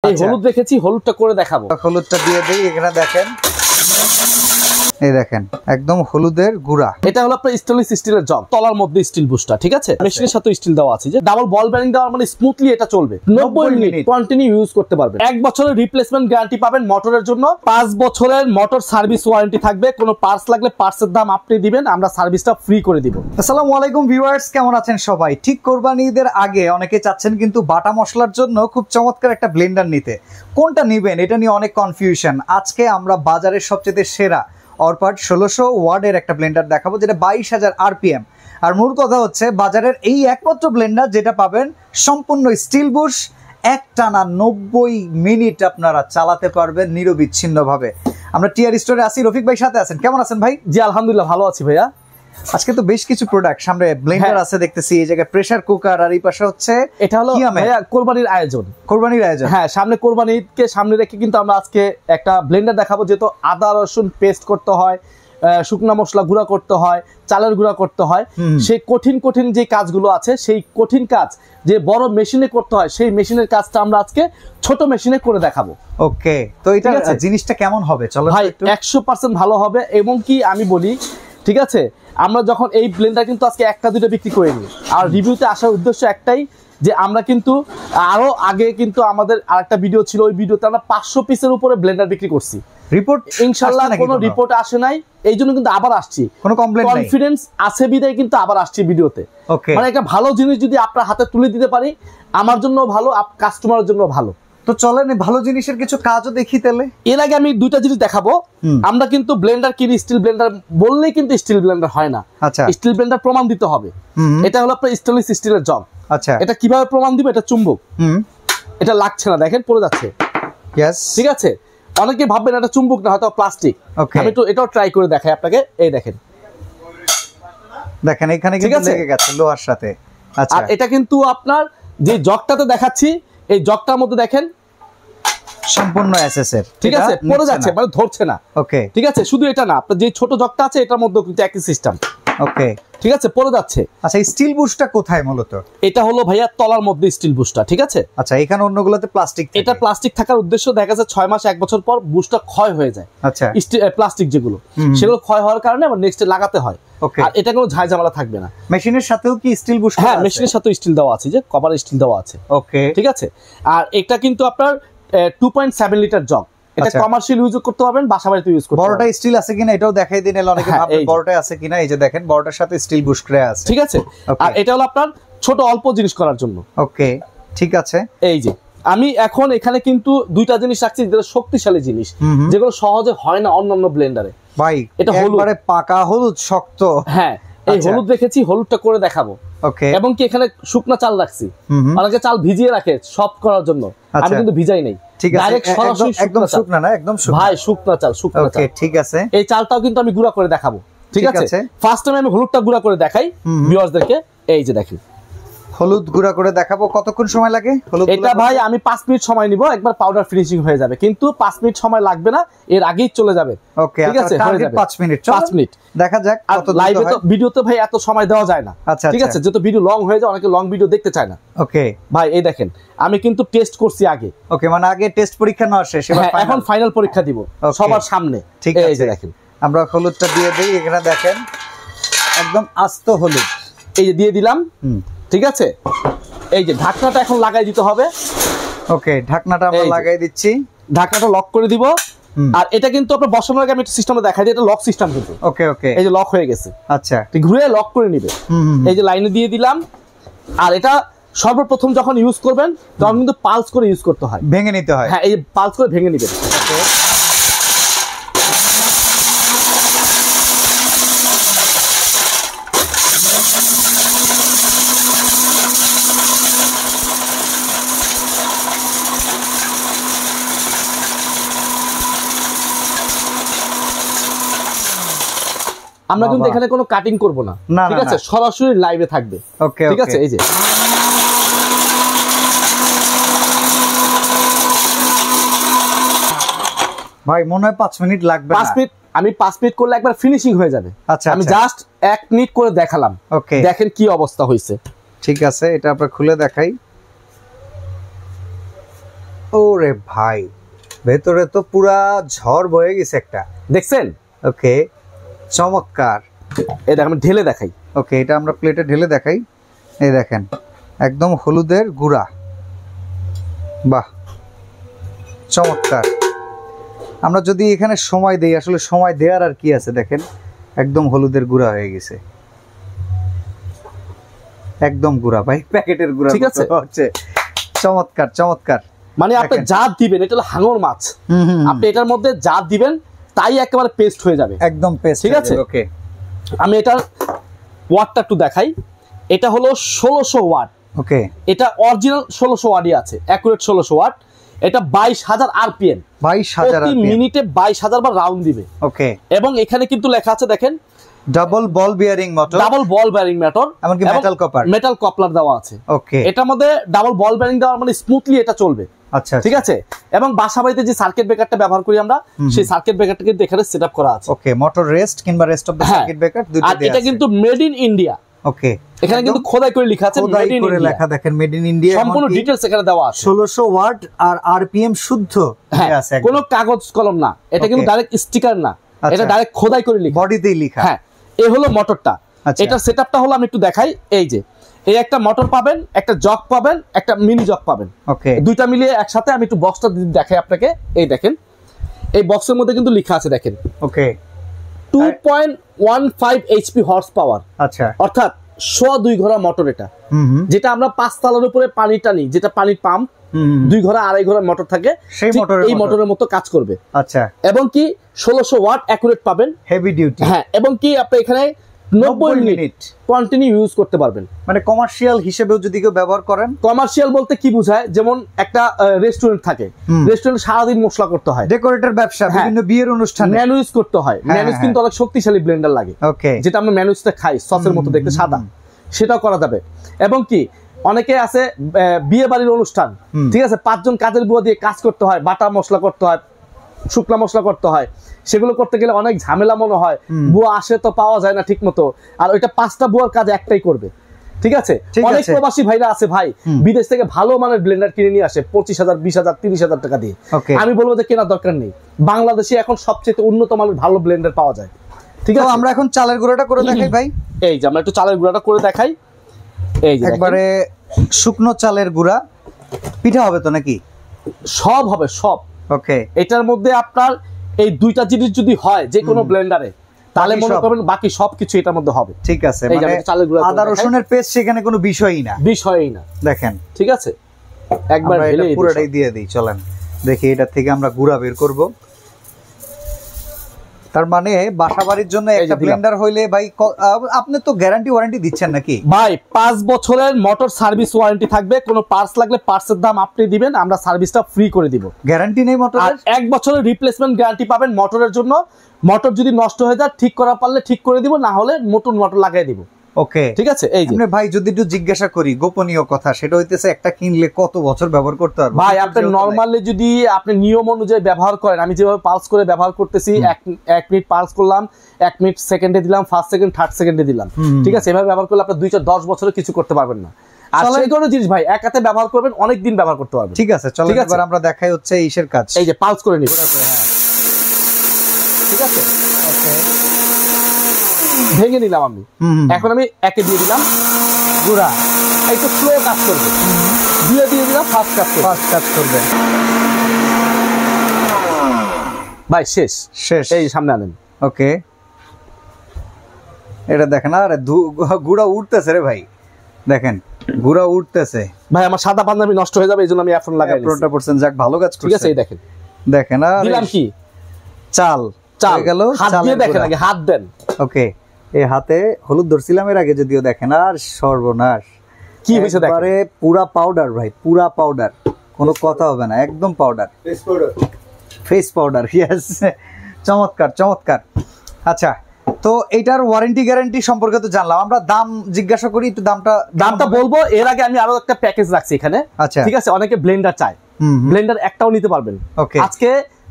এই হলুদ রেখেছি, হলুদটা করে দেখাবো। হলুদটা দিয়ে দেই, এখানে দেখেন, এই দেখেন একদম হলুদের গুঁড়া। এটা হলো আপনার স্টেনলেস স্টিলের জগ, তলার মধ্যে স্টিল বুশটা, ঠিক আছে? মেশিনের সাথে স্টিল দেওয়া আছে, যে ডাবল বল বেয়ারিং দেওয়ার মানে স্মুথলি এটা চলবে 90 মিনিট কন্টিনিউ ইউজ করতে পারবেন। 1 বছরের রিপ্লেসমেন্ট গ্যারান্টি পাবেন মোটরের জন্য, 5 বছরের মোটর সার্ভিস ওয়ারেন্টি থাকবে। কোনো পার্টস লাগলে পার্টসের দাম আপনি দিবেন, আমরা সার্ভিসটা ফ্রি করে দিব। আসসালামু আলাইকুম ভিউয়ার্স, কেমন আছেন সবাই? ঠিক কোরবানি ঈদের আগে অনেকে চাচ্ছেন কিন্তু বাটা মশলার জন্য খুব চমৎকার একটা ব্লেন্ডার নিতে। কোনটা নেবেন এটা নিয়ে অনেক কনফিউশন। আজকে আমরা বাজারের সবচেয়ে সেরা অরপার্ট 1600 ওয়াটের একটা ব্লেন্ডার দেখাবো, যেটা 22,000 RPM। আর মূল কথা হচ্ছে বাজারের এই একমাত্র ব্লেন্ডার যেটা পাবেন সম্পূর্ণ স্টিল বুশ, একটানা 90 মিনিট আপনারা চালাতে পারবেন নিরবিচ্ছিন্নভাবে। আমরা টিআর স্টোরে আছি, রফিক ভাই সাথে আছেন। কেমন আছেন ভাই? জি আলহামদুলিল্লাহ ভালো আছি ভাইয়া। আজকে তো বেশ কিছু প্রোডাক্ট, সামনে ব্লেন্ডার আছে দেখতেছি, এই জায়গায় প্রেসার কুকার, আর এই পাশে হচ্ছে এটা হলো ভাইয়া কোরবানির আয়োজন। কোরবানির আয়োজন, হ্যাঁ, সামনে কোরবানিকে সামনে রেখে কিন্তু আমরা আজকে একটা ব্লেন্ডার দেখাবো। যেহেতু আদা রসুন পেস্ট করতে হয়, শুকনা মশলা গুঁড়া করতে হয়, চালের গুঁড়া করতে হয়, সেই কঠিন কঠিন যে কাজগুলো আছে, সেই কঠিন কাজ যে বড় মেশিনে করতে হয়, সেই মেশিনের কাজটা আমরা আজকে ছোট মেশিনে করে দেখাবো। ওকে, তো এটা জিনিসটা কেমন হবে? চলো ভাই, 100% ভালো হবে। এবং কি আমি বলি, ঠিক আছে, আমরা যখন এই ব্লেন্ডার কিন্তু আজকে একটা দুটো বিক্রি করিনি, আর রিভিউতে আসার উদ্দেশ্য একটাই, যে আমরা কিন্তু আরো আগে কিন্তু আমাদের আরেকটা ভিডিও ছিল, ওই ভিডিওতে আমরা 500 পিসের উপরে ব্লেন্ডার বিক্রি করছি। রিপোর্ট ইনশাআল্লাহ কোনো রিপোর্ট আসে নাই, এই জন্য কিন্তু আবার আসছি, কোনো কমপ্লেইন নাই, কনফিডেন্স আছে বিদায় কিন্তু আবার আসছি ভিডিওতে। ওকে, মানে একটা ভালো জিনিস যদি আপনার হাতে তুলে দিতে পারি, আমার জন্য ভালো, কাস্টমারের জন্য ভালো। তো চলেন ভালো জিনিসের কিছু কাজও দেখি তাহলে। এর আগে আমি দুইটা জিনিস দেখাবো। আমরা কিন্তু ব্লেন্ডার কিনি, স্টিল ব্লেন্ডার বললেই কিন্তু স্টিল ব্লেন্ডার হয় না। আচ্ছা, স্টিল ব্লেন্ডার প্রমাণ দিতে হবে। এটা হলো আপনার স্টেনলেস স্টিলের জগ। আচ্ছা, এটা কিভাবে প্রমাণ দিবে? এটা চুম্বক, এটা লাগছে না, দেখেন পড়ে যাচ্ছে। ঠিক আছে, অনেকে ভাববেন এটা চুম্বক না, হয়তো প্লাস্টিক। আমি একটু এটাও ট্রাই করে দেখাই আপনাকে। এই দেখেন, দেখেন এখানে কিন্তু লেগে গেছে লোহার সাথে। আচ্ছা, আর এটা কিন্তু আপনার যে জগটাতে দেখাচ্ছি, এই জগটার মধ্যে দেখেন সম্পূর্ণ এসএস এর, ঠিক আছে, পড়ে যাচ্ছে, মানে ধরছে না। ওকে, ঠিক আছে, শুধু এটা না, আপনার যে ছোট জগটা আছে এটার মধ্যে কিন্তু একই সিস্টেম। ওকে, ঠিক আছে, পড়ে যাচ্ছে। আচ্ছা, স্টিল বুশটা কোথায় মূলত? এটা হলো ভাইয়া তলার মধ্যে স্টিল বুশটা, ঠিক আছে। আচ্ছা, এখানে অন্যগুলোতে প্লাস্টিক। এটা প্লাস্টিক থাকার উদ্দেশ্য দেখা যাচ্ছে 6 মাস 1 বছর পর বুশটা ক্ষয় হয়ে যায়। আচ্ছা, প্লাস্টিক যেগুলো, সেগুলো ক্ষয় হওয়ার কারণে আবার নেক্সটে লাগাতে হয়। ওকে, আর এটা কোনো ঝামেলা থাকবে না। মেশিনের সাথেও কি স্টিল বুশ? হ্যাঁ, মেশিনের সাথে স্টিল দেওয়া আছে, যে কভার স্টিল দেওয়া আছে। ওকে, ঠিক আছে। আর এটা কিন্তু আপনার 2.7 লিটার জগ। এটা কমার্শিয়াল ইউজ করতে পারবেন, বাসা বাড়িতে ইউজ করতে পারবেন। বড়টা স্টিল আছে কিনা এটাও দেখাই দিন, অনেকে ভাববে বড়টা আছে কিনা। এই যে দেখেন, বড়টার সাথে স্টিল বুশ ক্রে আছে, ঠিক আছে। আর এটা হলো আপনার ছোট অল্প জিনিস করার জন্য। ওকে, ঠিক আছে। এই যে আমি এখন এখানে কিন্তু দুইটা জিনিস রাখছি, যেটা শক্তিশালী জিনিস, যেগুলো সহজে হয় না অন্যান্য ব্লেন্ডারে। ভাই, এটা একবারে পাকা হলুদ, শক্ত। হ্যাঁ, এই হলুদ রেখেছি, হলুদটা করে দেখাবো। ওকে, এবং কি এখানে শুকনা চাল রাখছি। অনেকে চাল ভিজিয়ে রাখে সফট করার জন্য, আমি কিন্তু ভিজাই নাই। ঠিক আছে, একদম শুকনা না, একদম শুকনা। ভাই, শুকনা চাল, শুকনা চাল। ওকে, ঠিক আছে। এই চালটাও কিন্তু আমি গুঁড়া করে দেখাবো, ঠিক আছে। ফার্স্ট টাইম আমি হলুদটা গুঁড়া করে দেখাই ভিউয়ার্সদেরকে। এই যে দেখেন, হলুদ গুঁড়া করে দেখাবো। কতক্ষণ সময় লাগে হলুদ? এটা ভাই আমি 5 মিনিট সময় নিব, একবার পাউডার ফিনিশিং হয়ে যাবে, কিন্তু 5 মিনিট সময় লাগবে না, এর আগেই চলে যাবে। ওকে, ঠিক আছে, টার্গেট 5 মিনিট। 5 মিনিট দেখা যাক কত দ্রুত হয়। লাইভে তো ভিডিওতে ভাই এত সময় দেওয়া যায় না। আচ্ছা, ঠিক আছে, যেহেতু ভিডিও লং হয়ে যায়, অনেকে লং ভিডিও দেখতে চায় না। ওকে ভাই, এই দেখেন আমি কিন্তু টেস্ট করছি আগে। ওকে, মানে আগে টেস্ট পরীক্ষা নেওয়া শেষ, এখন ফাইনাল পরীক্ষা দিব সবার সামনে। ঠিক আছে, এই যে দেখেন আমরা হলুদটা দিয়ে দেই, এখানে দেখেন একদম আস্ত হলুদ। এই যে দিয়ে দিলাম, ঠিক আছে। এই যে ঢাকনাটা এখন লাগাই দিতে হবে। ওকে, ঢাকনাটা আমরা লাগাই দিচ্ছি, ঢাকনাটা লক করে দিব। আর এটা কিন্তু আপনার বসানোর আগে আমি একটা সিস্টেমটা দেখাই দিই, এটা লক সিস্টেম কিন্তু। ওকে ওকে, এই যে লক হয়ে গেছে। আচ্ছা, ঘুরে লক করে নিবে। এই যে লাইনে দিয়ে দিলাম। আর এটা সর্বপ্রথম যখন ইউজ করবেন তখন কিন্তু পালস করে ইউজ করতে হয়, ভেঙে নিতে হয়। হ্যাঁ, এই পালস করে ভেঙে নিবেন। আমরা কিন্তু এখানে কোনো কাটিং করব না, ঠিক আছে, সরাসরি লাইভে থাকবে। ওকে, ঠিক আছে। এই যে ভাই মনে হয় 5 মিনিট লাগবে। 5 মিনিট, আমি 5 মিনিট করলে একবার ফিনিশিং হয়ে যাবে। আচ্ছা, আমি জাস্ট 1 মিনিট করে দেখালাম। ওকে, দেখেন কি অবস্থা হয়েছে। ঠিক আছে, এটা আমরা খুলে দেখাই। ওরে ভাই, ভেতরে তো পুরা ঝড় বয়ে গেছে একটা, দেখছেন? ওকে, চমৎকার। এটা আমি ঢেলে দেখাই। ওকে, এটা আমরা প্লেটে ঢেলে দেখাই। এই দেখেন, একদম হলুদের গুঁড়া, বাহ চমৎকার। আমরা যদি এখানে সময় দেই, আসলে সময় দেওয়ার আর কি আছে, দেখেন একদম হলুদের গুঁড়া হয়ে গেছে, একদম গুঁড়া ভাই, প্যাকেটের গুঁড়া, ঠিক আছে? হচ্ছে চমৎকার চমৎকার। মানে আপনি যা দিবেন, এটা হলো হাঙর মাছ, আপনি এটার মধ্যে যা দিবেন তাই একেবারে পেস্ট হয়ে যাবে, একদম পেস্ট, ঠিক আছে? ওকে, আমি এটার ওয়াটটা একটু দেখাই। এটা হলো 1600 ওয়াট। ওকে, এটা অরিজিনাল 1600 ওয়াটই আছে, অ্যাকুরেট 1600 ওয়াট। এটা 22000 আরপিএম, 22000 প্রতি মিনিটে 22000 বার রাউন্ড দিবে। ওকে, এবং এখানে কিন্তু লেখা আছে দেখেন, ডাবল বল বিয়ারিং মোটর, ডাবল বল বেয়ারিং মোটর, এমনকি মেটাল কপার, মেটাল কপলার দেওয়া আছে। ওকে, এটার মধ্যে ডাবল বল বেয়ারিং দেওয়া মানে স্মুথলি এটা চলবে, আচ্ছা, ঠিক আছে? এবং বাসা বাড়িতে যে সার্কিট ব্রেকারটা ব্যবহার করি আমরা, সেই সার্কিট ব্রেকারটা কিন্তু এখানে সেটআপ করা আছে। ওকে, মোটর রেস্ট কিংবা rest of the circuit breaker দুটো আর দেয়া এটা আছে। কিন্তু মেড ইন ইন্ডিয়া। ওকে, এখানে কিন্তু খোদাই করে লেখা আছে খোদাই মেড ইন করে ইন্ডিয়া, লেখা, দেখেন মেড ইন ইন্ডিয়া, সম্পূর্ণ ডিটেইলস এখানে দেওয়া আছে। 1600 ওয়াট আর আরপিএম শুদ্ধ হ্যাঁ, আছে, কোনো কাগজ কলম না, এটা কিন্তু Okay. ডাইরেক্ট স্টিকার না, আচ্ছা। এটা ডাইরেক্ট খোদাই করে লেখা, বডিতেই লেখা। হ্যাঁ। এই হলো মোটরটা, আচ্ছা। এটা সেটআপটা হলো, আমি একটু দেখাই। এই যে এই একটা মোটর পাবেন, একটা জগ পাবেন, একটা মিনি জগ পাবেন, ওকে, দুইটা মিলিয়ে একসাথে। আমি একটু বক্সটা দেখাই আপনাকে। এই দেখেন, এই বক্সের মধ্যে কিন্তু লেখা আছে, দেখেন ওকে, 2.15 এইচপি হর্স পাওয়ার, আচ্ছা, অর্থাৎ 2 ঘোড়া মোটর এটা, যেটা আমরা 5 তলার উপরে পানি টানি, যেটা পানির পাম্প, 2 ঘোড়া 2.5 ঘোড়া মোটর থাকে, সেই ঠিক মোটরের এই মতো। মোটরের মতো কাজ করবে। আচ্ছা, এবং কি 1600 ওয়াট অ্যাকুরেট পাবেন, হেভি ডিউটি, হ্যাঁ। এবং কি আপনি এখানে 90 মিনিট কন্টিনিউ ইউজ করতে পারবেন। মানে কমার্শিয়াল হিসেবেও যদি কেউ ব্যবহার করেন। কমার্শিয়াল বলতে কি বোঝায়? যেমন একটা রেস্টুরেন্ট থাকে, রেস্টুরেন্ট সারাদিন মশলা করতে হয়, ডেকোরেটর ব্যবসা, হ্যাঁ। বিভিন্ন বিয়ের অনুষ্ঠানে ম্যানু ইউজ করতে হয়। হ্যাঁ, ম্যানুস কিন্তু অনেক শক্তিশালী ব্লেন্ডার লাগে, ওকে, যেটা আমরা ম্যানুসটা খাই, সসের মতো দেখতে সাদা, সেটাও করা যাবে। এবং কি অনেকে আছে বিয়ে বাড়ির অনুষ্ঠান, ঠিক আছে, 5 জন কাজের বুয়া দিয়ে কাজ করতে হয়, বাটা মশলা করতে হয়, শুকনা মশলা করতে হয়, সেগুলো করতে গেলে অনেক ঝামেলা মনে হয়, বুয়া আসে তো পাওয়া যায় না ঠিক মতো, আর ওইটা 5টা বুয়ার কাজ একটাই করবে, ঠিক আছে? ঠিক অনেক আছে। প্রবাসী ভাইরা আছে ভাই, বিদেশ থেকে ভালো মানের ব্লেন্ডার কিনে নিয়ে আসে 25,000, 20,000, 30,000 টাকা দিয়ে। Okay. আমি বলবো যে কেনার দরকার নেই, বাংলাদেশে এখন সবচেয়ে উন্নত মানের ভালো ব্লেন্ডার পাওয়া যায়, ঠিক তো আছে? আমরা এখন চালের গুঁড়োটা করে দেখাই ভাই। এই যে আমরা একটু চালের গুঁড়াটা করে দেখাই। এই যে দেখেন, একবারে শুকনো চালের গুঁড়া, পিঠা হবে তো নাকি? সব হবে, সব। ওকে, এটার মধ্যে আপনার এই 2টা জিনিস যদি হয় যে কোনো ব্লেন্ডারে, তাহলে বাকি মনে সব। করবেন বাকি সবকিছু এটার মধ্যে হবে, ঠিক আছে, এই যে মানে আমি চালের গুঁড়া করে আদা দেখাই। রসুনের পেস্ট সেখানে কোনো বিষয়ই না, বিষয়ই না, দেখেন। ঠিক আছে? একবার আমরা এটা ঢেলে পুরোটাই দিয়ে দিই, চলেন দেখি এটা থেকে আমরা গুঁড়া বের করব। তার মানে বাসা বাড়ির জন্য একটা দিলাম। ব্লেন্ডার হইলে ভাই আপনি তো গ্যারান্টি ওয়ারেন্টি দিচ্ছেন নাকি? ভাই 5 বছরের মোটর সার্ভিস ওয়ারেন্টি থাকবে, কোনো পার্টস লাগলে পার্টসের দাম আপনি দিবেন, আমরা সার্ভিসটা ফ্রি করে দিব। গ্যারান্টি নেই আর মোটরের? 1 বছরের রিপ্লেসমেন্ট গ্যারান্টি পাবেন মোটরের জন্য। মোটর যদি নষ্ট হয়ে যায়, ঠিক করা পারলে ঠিক করে দিব, না হলে নতুন মোটর লাগাই দিব, ওকে, ঠিক আছে? এই যে আপনি ভাই যদি একটু জিজ্ঞাসা করি, গোপনীয় কথা, সেটা হইতেছে একটা কিনলে কত বছর ব্যবহার করতে পারবে? ভাই আপনি নরমালি যদি আপনি নিয়ম অনুযায়ী ব্যবহার করেন, আমি যেভাবে পালস করে ব্যবহার করতেছি, 1 মিনিট পালস করলাম, 1 মিনিট সেকেন্ডে দিলাম, 1st সেকেন্ড 3rd সেকেন্ডে দিলাম, ঠিক আছে? এভাবে ব্যবহার করলে আপনি 2-10 বছরে কিছু করতে পারবেন না। আর চলেন। সেই কোনো জিনিস ভাই এক হাতে ব্যবহার করবেন, অনেক দিন ব্যবহার করতে পারবেন। ঠিক আছে, চলো ঠিক আছে। এবার আমরা দেখাই হচ্ছে ইসের কাজ। এই যে পালস করে নিব, হ্যাঁ, ঠিক আছে? ওকে, ভেঙে নিলাম আমি। এখন আমি একে দিয়ে দিলাম গুঁড়া, একটু স্লো কাজ করবে, দিয়ে দিলাম ফাস্ট কাজ করবে। ফাস্ট কাজ করবে। ভাই শেষ, শেষ। এই সামনে আনেন। ওকে, এটা দেখেন, আরে গুঁড়া উঠতেছে রে ভাই, দেখেন গুঁড়া উঠতেছে। ভাই আমার সাদা পাঞ্জাবি নষ্ট হয়ে যাবে, এই জন্য আমি এখন লাগাই নিয়েছি। 18% যাক, ভালো কাজ ঠিক আছে? করছে। এই দেখেন, দেখেন আর দিলাম কি চাল চাল গেল, হাত দিয়ে দেখেন, আগে হাত দেন। ওকে, এই হাতে হলুদ ধরছিলাম এর আগে, যদিও দেখেন আর সর্বনাশ কি হয়েছে দেখেন, একবারে পুরা পাউডার ভাই, পুরা পাউডার, কোনো কথা হবে না, একদম পাউডার, ফেস পাউডার। ইয়েস, চমৎকার চমৎকার। আচ্ছা, তো এইটার ওয়ারেন্টি গ্যারান্টি সম্পর্কে তো জানলাম, আমরা দাম জিজ্ঞাসা করি একটু, দামটা বলবো এর আগে আমি আরো একটা প্যাকেজ রাখছি এখানে, আচ্ছা, ঠিক আছে? অনেকে ব্লেন্ডার চায়, ব্লেন্ডার একটাও নিতে পারবেন। ওকে, আজকে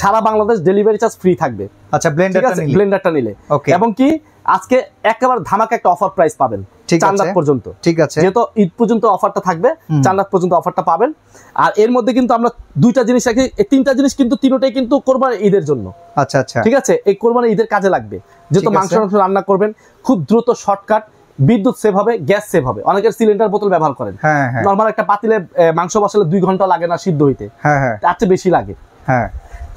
সারা বাংলাদেশ ডেলিভারি চার্জ ফ্রি থাকবে, আচ্ছা, ঠিক আছে? ব্লেন্ডারটা নিলে। ওকে, এবং কি আজকে একেবারে ধামাকা একটা অফার প্রাইস পাবেন, ঠিক 4 আছে। লাখ পর্যন্ত। ঠিক আছে, যেহেতু ঈদ পর্যন্ত অফারটা থাকবে, 4 লাখ পর্যন্ত অফারটা পাবেন। আর এর মধ্যে কিন্তু আমরা দুইটা জিনিস রাখি, এই তিনটা জিনিস কিন্তু তিনটাই কিন্তু কোরবানি ঈদের জন্য। আচ্ছা আচ্ছা, ঠিক আছে, এই কোরবানি ঈদের কাজে লাগবে। যেহেতু ঠিক মাংস আছে। রান্না করবেন, খুব দ্রুত শর্টকাট, বিদ্যুৎ সেভ হবে, গ্যাস সেভ হবে। অনেকের সিলিন্ডার বোতল ব্যবহার করেন, হ্যাঁ হ্যাঁ নরমাল একটা পাতিলে মাংস বসালে 2 ঘন্টা লাগে না সিদ্ধ হইতে, হ্যাঁ হ্যাঁ তার চেয়ে বেশি লাগে। হ্যাঁ,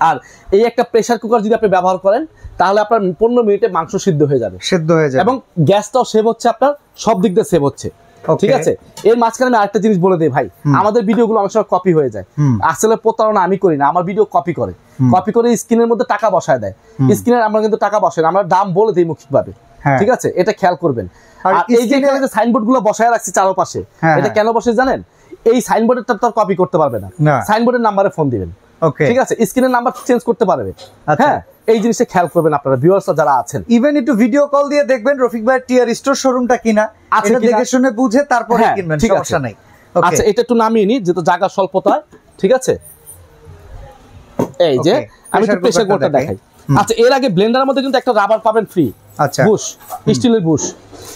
আর এই একটা প্রেসার কুকার যদি আপনি ব্যবহার করেন, তাহলে আপনার 15 মিনিটে মাংস সিদ্ধ হয়ে যাবে, সিদ্ধ হয়ে যাবে, এবং গ্যাসটাও সেভ হচ্ছে, আপনার সব দিক দিয়ে সেভ হচ্ছে। Okay. ঠিক আছে, এর মাঝখানে আমি আরেকটা জিনিস বলে দিই ভাই, আমাদের ভিডিওগুলো অনেক সময় কপি হয়ে যায়। আসলে প্রতারণা আমি করি না, আমার ভিডিও কপি করে স্ক্রিনের মধ্যে টাকা বসায় দেয়। স্ক্রিনের আমরা কিন্তু টাকা বসাই না, আমরা দাম বলে দিই মৌখিকভাবে। হ্যাঁ। ঠিক আছে, এটা খেয়াল করবেন। আর আর এই যে স্ক্রিনে- এখানে যে সাইনবোর্ড গুলো বসায় রাখছি চারপাশে, হ্যাঁ, এটা কেন বসে জানেন? এই সাইনবোর্ডেরটা তো আর কপি করতে পারবে না, না। সাইনবোর্ডের নাম্বারে ফোন দিবেন। ওকে, ঠিক আছে, স্ক্রিনের নাম্বার চেঞ্জ করতে পারবে। আচ্ছা। হ্যাঁ, এই জিনিসটা খেয়াল করবেন আপনারা ভিউয়ার্সরা যারা আছেন। ইভেন একটু ভিডিও কল দিয়ে দেখবেন রফিক ভাই টিয়ার স্টোর শোরুমটা কিনা আছে এটা কিনা। দেখে শুনে বুঝে তারপরে হ্যাঁ, কিনবেন, ঠিক সমস্যা আছে। নাই। ওকে, আচ্ছা, এটা একটু নামিয়ে নি, যেহেতু জায়গা স্বল্পতা। ঠিক আছে, এই যে Okay, আমি একটু pressure প্রেসার cooker-টা কুকারটা দেখাই। আচ্ছা, এর আগে ব্লেন্ডারের মধ্যে কিন্তু একটা রাবার পাবেন ফ্রি, আচ্ছা, বুশ, স্টিলের বুশ,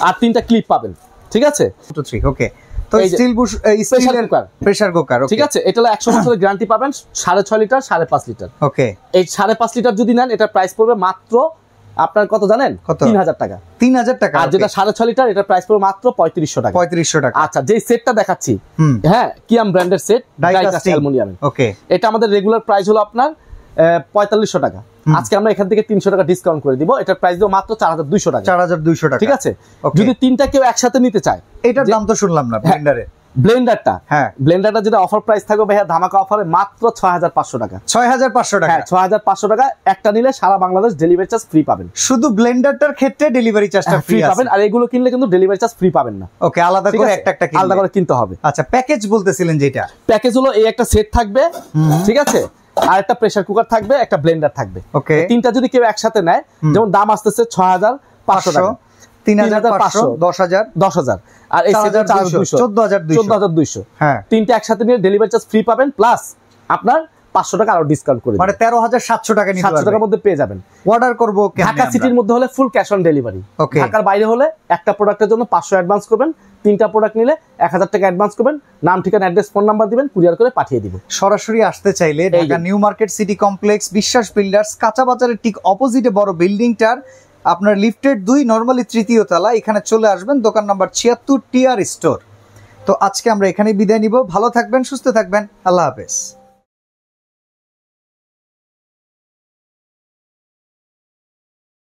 আর 3টা ক্লিপ পাবেন। ঠিক আছে, 2 3 ওকে। তো এই যে still Bush, pressure cooker। Pressure cooker, ঠিক আছে, এটা হলো 100 বছরের গ্যারান্টি পাবেন, 6.5 লিটার 5.5 লিটার। ওকে, এই 5.5 লিটার যদি নেন, এটা প্রাইস পড়বে মাত্র আপনার কত জানেন? কত? 3000 টাকা। 3000 টাকা। আর যেটা 6.5 লিটার, এটা প্রাইস পড়বে মাত্র 3500 টাকা। 3500 টাকা। আচ্ছা, যেই সেটটা দেখাচ্ছি, হুম, হ্যাঁ, কিয়াম ব্র্যান্ডের set, Die die caste casting। Aluminium. ওকে, এটা আমাদের রেগুলার প্রাইস হলো আপনার 4500 টাকা। আজকে আমরা এখান থেকে 300 টাকা ডিসকাউন্ট করে দিব, এটার প্রাইস দেবো মাত্র 4200 টাকা। 4200 টাকা। ঠিক আছে, Okay. যদি তিনটা কেউ একসাথে নিতে চায়, এটার দাম তো শুনলাম না ব্লেন্ডারে। ব্লেন্ডারটা, হ্যাঁ, ব্লেন্ডারটা যেটা অফার প্রাইস থাকবে ভাইয়া, ধামাকা অফারে মাত্র 6500 টাকা। 6500 টাকা। হ্যাঁ, 6500 টাকা। একটা নিলে সারা বাংলাদেশ ডেলিভারি চার্জ ফ্রি পাবেন। শুধু ব্লেন্ডারটার ক্ষেত্রে ডেলিভারি চার্জটা ফ্রি ফ্রি পাবেন, আর এগুলো কিনলে কিন্তু ডেলিভারি চার্জ ফ্রি পাবেন না। ওকে, আলাদা ঠিক করে আছে? একটা একটা আলাদা করে কিনতে হবে। আচ্ছা, প্যাকেজ বলতেছিলেন যেটা, প্যাকেজ হলো এই একটা সেট থাকবে, ঠিক আছে, আর একটা প্রেসার কুকার থাকবে, একটা ব্লেন্ডার থাকবে। ওকে, তিনটা যদি কেউ একসাথে নেয়, যেমন দাম আসতেছে 6500 টাকা, 3500, 10000, 10,000, আর এই সেটটা 4200, 14,200। হ্যাঁ, তিনটা একসাথে নিয়ে ডেলিভারি চার্জ ফ্রি পাবেন, প্লাস আপনার 500 টাকা আরো ডিসকাউন্ট করে মানে 13700 টাকা নিতে 700 টাকার পারবে। মধ্যে পেয়ে যাবেন। অর্ডার করব ঢাকা সিটির মধ্যে হলে full cash on delivery. Okay. ঢাকার বাইরে হলে একটা প্রোডাক্টের জন্য 500 অ্যাডভান্স করবেন, তিনটা প্রোডাক্ট নিলে 1000 টাকা অ্যাডভান্স করবেন, নাম ঠিকানা অ্যাড্রেস ফোন নাম্বার দিবেন, কুরিয়ার করে পাঠিয়ে দিব। সরাসরি আসতে চাইলে এই যে। Dhaka new market city complex, বিশ্বাস বিল্ডার্স, কাঁচা বাজারের ঠিক অপোজিটে বড় বিল্ডিংটার আপনার লিফটের 2, নরমালি 3য় তলা, এখানে চলে আসবেন, দোকান নাম্বার 76 টিআর স্টোর। তো আজকে আমরা এখানেই বিদায় নিব। ভালো থাকবেন, সুস্থ থাকবেন, আল্লাহ হাফেজ।